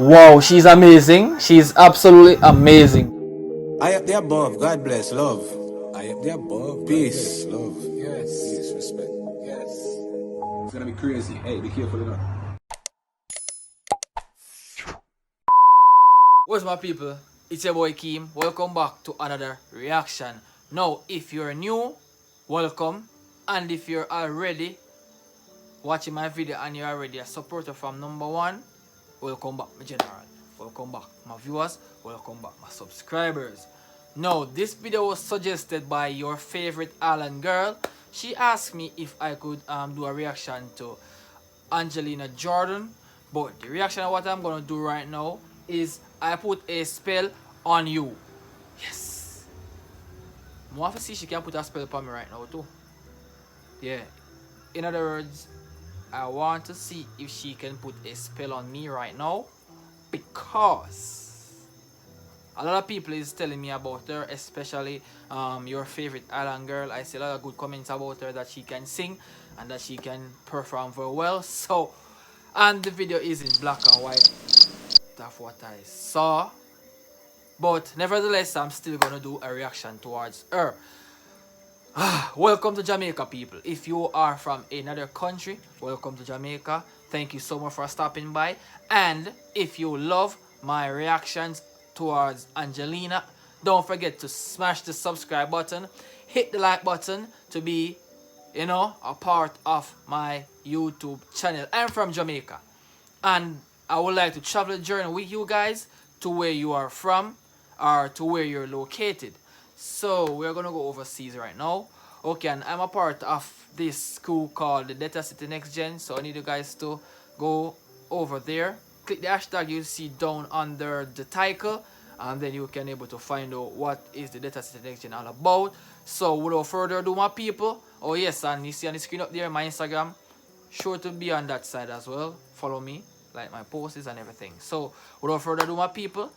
Wow, she's amazing. She's absolutely amazing. I up the above, God bless, love. I up the above, peace, love. Yes. Peace, respect. Yes. It's gonna be crazy. Hey, be careful enough. What's my people? It's your boy Keem. Welcome back to another reaction. Now, if you're new, welcome. And if you're already watching my video and you're already a supporter from number one, welcome back, my general. Welcome back, my viewers. Welcome back, my subscribers. Now, this video was suggested by your favorite Alan girl. She asked me if I could do a reaction to Angelina Jordan. But the reaction of what I'm gonna do right now is I put a spell on you. Yes. I want to see she can put a spell upon me right now too. Yeah. In other words, I want to see if she can put a spell on me right now, because a lot of people is telling me about her, especially your favorite Island girl. I see a lot of good comments about her, that she can sing and that she can perform very well. So, and the video is in black and white. That's what I saw. But nevertheless, I'm still gonna do a reaction towards her. Welcome to Jamaica, people. If you are from another country, welcome to Jamaica. Thank you so much for stopping by. And if you love my reactions towards Angelina, don't forget to smash the subscribe button, hit the like button to be, a part of my YouTube channel. I'm from Jamaica, and I would like to travel the journey with you guys to where you are from, or to where you're located. So we're gonna go overseas right now. Okay, and I'm a part of this school called the Data City Next Gen. So I need you guys to go over there. Click the hashtag you see down under the title, and then you can able to find out what is the Data City Next Gen all about. So without further ado, my people. Oh yes, and you see on the screen up there my Instagram. Sure to be on that side as well. Follow me, like my posts and everything. So without further ado, my people,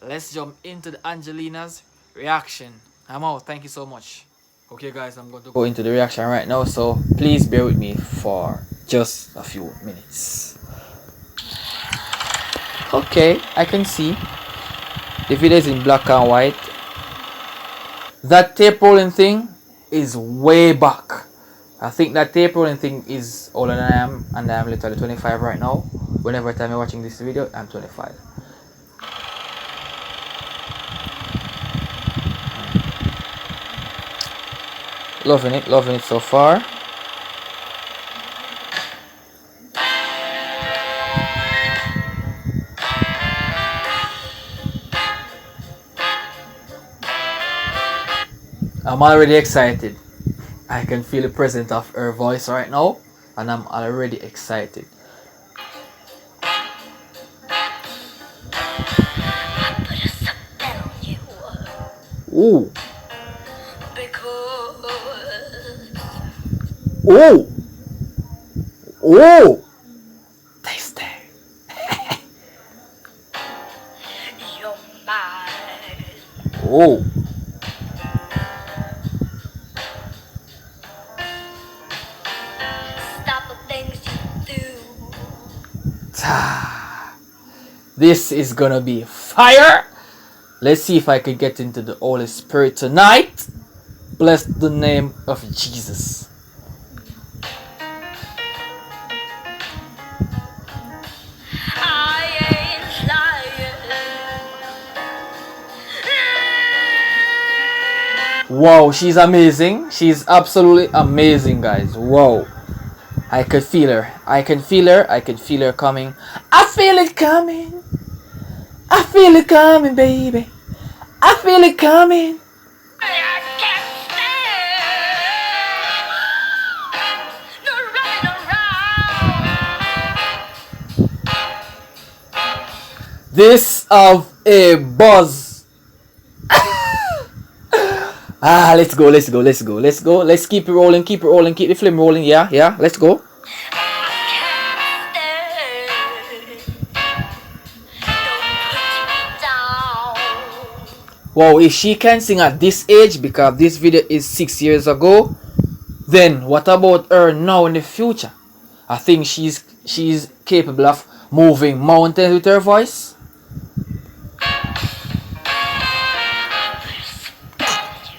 let's jump into the Angelina's reaction. I'm out. Thank you so much. Okay guys, I'm going to go into the reaction right now, so please bear with me for just a few minutes. Okay, I can see the video is in black and white. That tape rolling thing is way back. I think that tape rolling thing is older than I am, and I am literally 25 right now. Whenever time you're watching this video, I'm 25. Loving it so far. I'm already excited. I can feel the presence of her voice right now, and I'm already excited. Ooh. Oh! Oh! Taste it. Oh! Stop the things you do. This is gonna be fire! Let's see if I can get into the Holy Spirit tonight. Bless the name of Jesus. Wow, she's amazing. She's absolutely amazing, guys. Wow. I can feel her. I can feel her. I can feel her coming. I feel it coming. I feel it coming, baby. I feel it coming. This of a buzz. Let's go. Let's keep it rolling, keep the flame rolling. Yeah, let's go. Wow, if she can sing at this age, because this video is 6 years ago, then what about her now in the future? I think she's capable of moving mountains with her voice.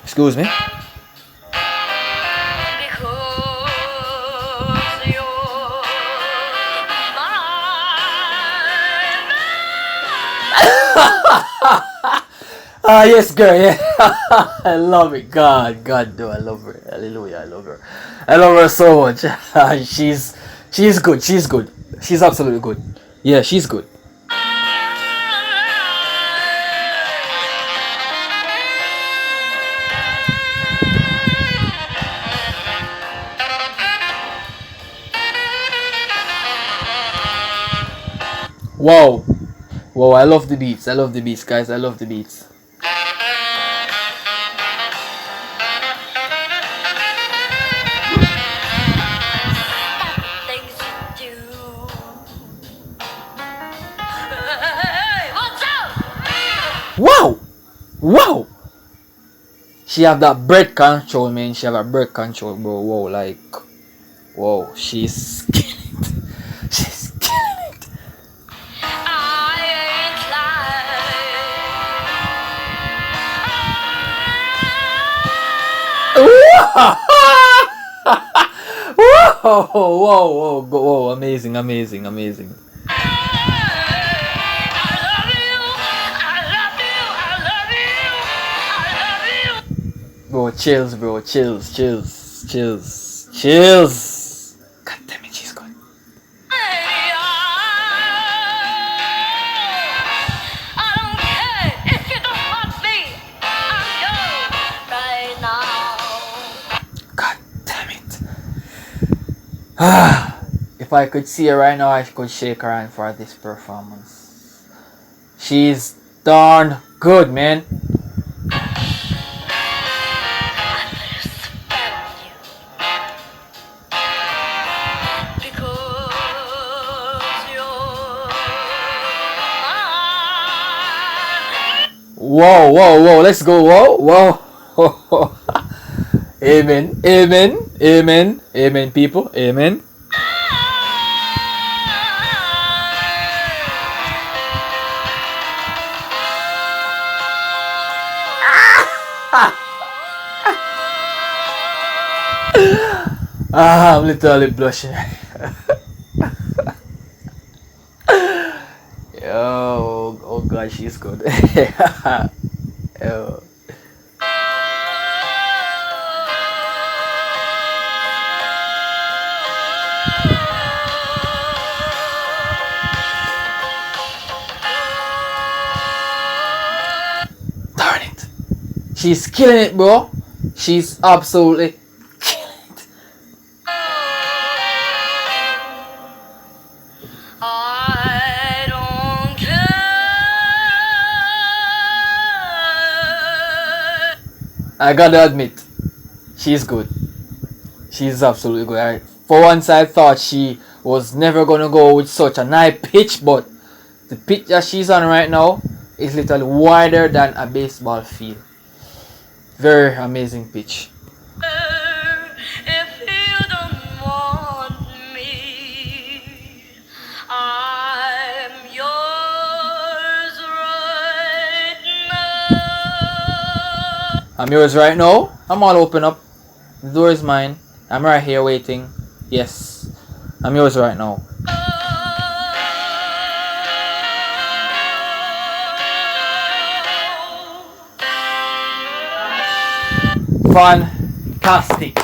Excuse me. Because you're Ah, yes, girl, yeah. I love it. God, do I love her. Hallelujah, I love her. I love her so much. She's good. She's good. She's absolutely good. Yeah, she's good. Wow. Wow, I love the beats. I love the beats, guys. I love the beats. things you do. Hey, what's up? Wow. Wow. She have that breath control, man. She have a breath control, bro. Wow, like, wow. She's killing it. She's killing it. I ain't Whoa, whoa, whoa, whoa, amazing, amazing, amazing. Bro, chills, bro, chills, chills, chills, chills. God damn it, she's good. I don't care if you don't want me. I'm yours right now. God damn it. Ah, if I could see her right now, I could shake her hand for this performance. She's darn good, man. Whoa, whoa, whoa, let's go, whoa, whoa. Amen, amen, amen, amen, people, amen. I'm literally blushing. Yo, oh god, she's good. Yo. Darn it. She's killing it, bro. She's absolutely killing it. I don't care. I gotta admit, she's good. She's absolutely good. For once, I thought she was never gonna go with such a high pitch, but the pitch that she's on right now is literally wider than a baseball field. Very amazing pitch. If you don't want me, I'm yours right now. I'm yours right now. I'm all open up. The door is mine. I'm right here waiting. Yes, I'm yours right now. Fantastic.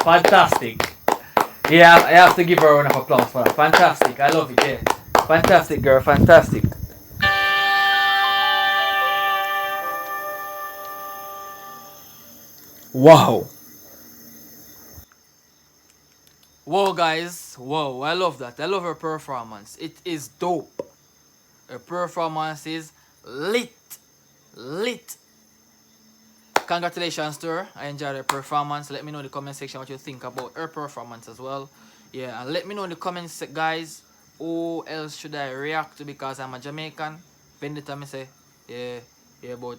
Fantastic. Yeah, I have to give her a round of applause for that. Fantastic. I love it. Yeah. Fantastic, girl. Fantastic. Wow. Whoa, guys. Whoa. I love that. I love her performance. It is dope. Her performance is lit. Lit. Congratulations to her. I enjoyed her performance. Let me know in the comment section what you think about her performance as well. Yeah, and let me know in the comments, guys, who else should I react to, because I'm a Jamaican. Vendetta me say, yeah, but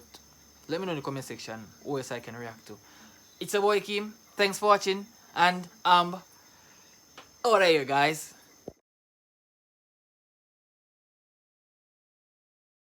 let me know in the comment section who else I can react to. It's a boy Kim. Thanks for watching, and over there, guys.